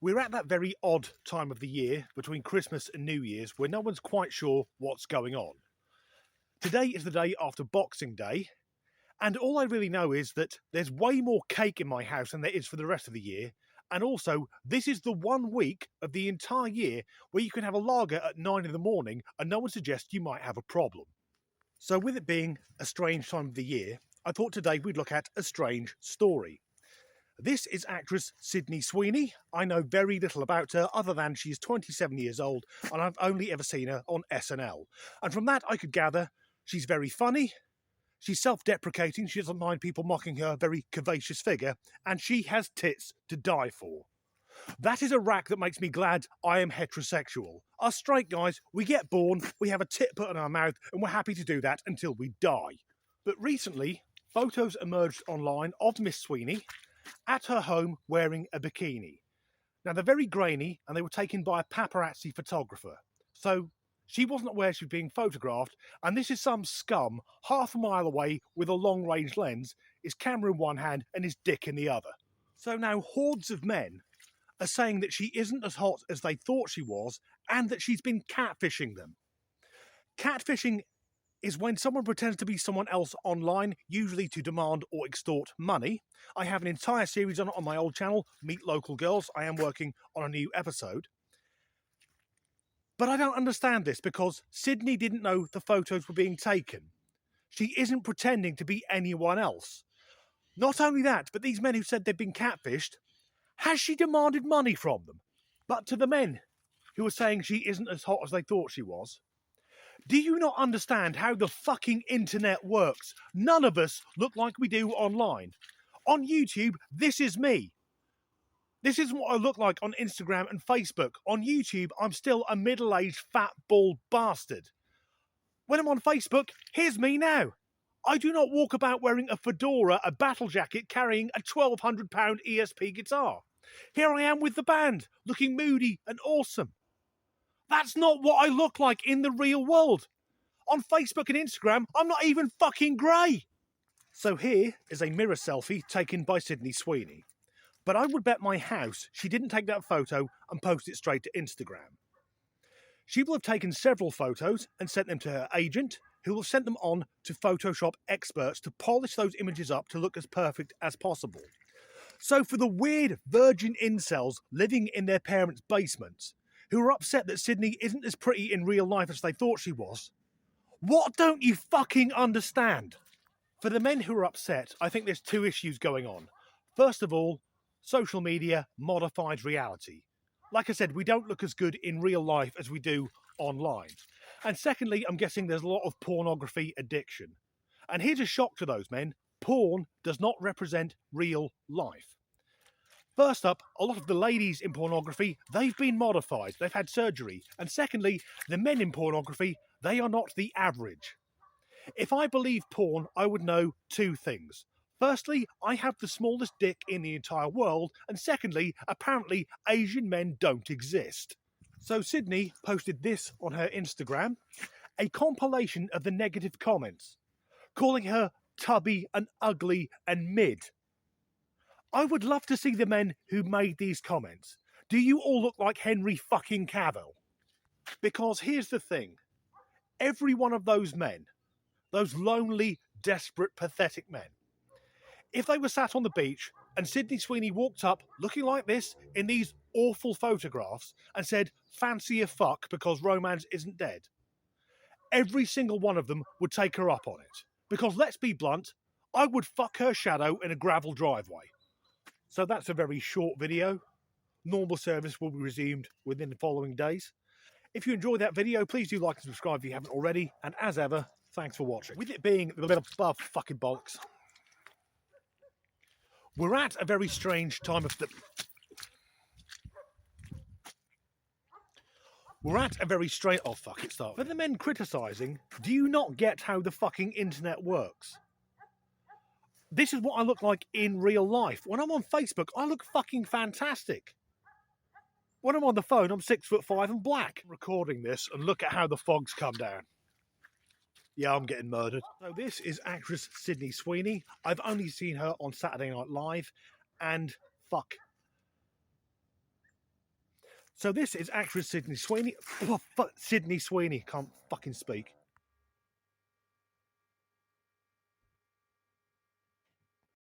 We're at that very odd time of the year between Christmas and New Year's where no one's quite sure what's going on. Today is the day after Boxing Day, and all I really know is that there's way more cake in my house than there is for the rest of the year, and also this is the 1 week of the entire year where you can have a lager at 9 in the morning and no one suggests you might have a problem. So with it being a strange time of the year, I thought today we'd look at a strange story. This is actress Sydney Sweeney. I know very little about her other than she's 27 years old and I've only ever seen her on SNL. And from that I could gather she's very funny, she's self-deprecating, she doesn't mind people mocking her very curvaceous figure, and she has tits to die for. That is a rack that makes me glad I am heterosexual. Us straight guys, we get born, we have a tit put in our mouth, and we're happy to do that until we die. But recently, photos emerged online of Miss Sweeney at her home wearing a bikini. Now they're very grainy and they were taken by a paparazzi photographer. So she wasn't aware she was being photographed, and this is some scum half a mile away with a long range lens, his camera in one hand and his dick in the other. So now hordes of men are saying that she isn't as hot as they thought she was and that she's been catfishing them. Catfishing is when someone pretends to be someone else online, usually to demand or extort money. I have an entire series on it on my old channel, Meet Local Girls. I am working on a new episode. But I don't understand this because Sydney didn't know the photos were being taken. She isn't pretending to be anyone else. Not only that, but these men who said they've been catfished, has she demanded money from them? But to the men who are saying she isn't as hot as they thought she was, do you not understand how the fucking internet works? None of us look like we do online. On YouTube, this is me. This isn't what I look like on Instagram and Facebook. On YouTube, I'm still a middle-aged, fat, bald bastard. When I'm on Facebook, here's me now. I do not walk about wearing a fedora, a battle jacket, carrying a £1,200 ESP guitar. Here I am with the band, looking moody and awesome. That's not what I look like in the real world. On Facebook and Instagram, I'm not even fucking grey. So here is a mirror selfie taken by Sydney Sweeney. But I would bet my house she didn't take that photo and post it straight to Instagram. She will have taken several photos and sent them to her agent, who will send them on to Photoshop experts to polish those images up to look as perfect as possible. So for the weird virgin incels living in their parents' basements, who are upset that Sydney isn't as pretty in real life as they thought she was, what don't you fucking understand? For the men who are upset, I think there's two issues going on. First of all, social media modified reality. Like I said, we don't look as good in real life as we do online. And secondly, I'm guessing there's a lot of pornography addiction. And here's a shock to those men. Porn does not represent real life. First up, a lot of the ladies in pornography, they've been modified, they've had surgery. And secondly, the men in pornography, they are not the average. If I believe porn, I would know two things. Firstly, I have the smallest dick in the entire world, and secondly, apparently Asian men don't exist. So Sydney posted this on her Instagram, a compilation of the negative comments, calling her tubby and ugly and mid. I would love to see the men who made these comments. Do you all look like Henry fucking Cavill? Because here's the thing. Every one of those men, those lonely, desperate, pathetic men, if they were sat on the beach and Sydney Sweeney walked up looking like this in these awful photographs and said, fancy a fuck because romance isn't dead, every single one of them would take her up on it. Because let's be blunt, I would fuck her shadow in a gravel driveway. So that's a very short video. Normal service will be resumed within the following days. If you enjoyed that video, please do like and subscribe if you haven't already. And as ever, thanks for watching. With it being a bit of fucking bollocks, we're at a very strange time of the... We're at a very strange... Oh, fuck, it started. For the men criticising, do you not get how the fucking internet works? This is what I look like in real life. When I'm on Facebook, I look fucking fantastic. When I'm on the phone, I'm 6'5" and black. I'm recording this and look at how the fog's come down. Yeah, I'm getting murdered. So this is actress Sydney Sweeney. I've only seen her on Saturday Night Live, and fuck. So this is actress Sydney Sweeney. Sydney Sweeney, can't fucking speak.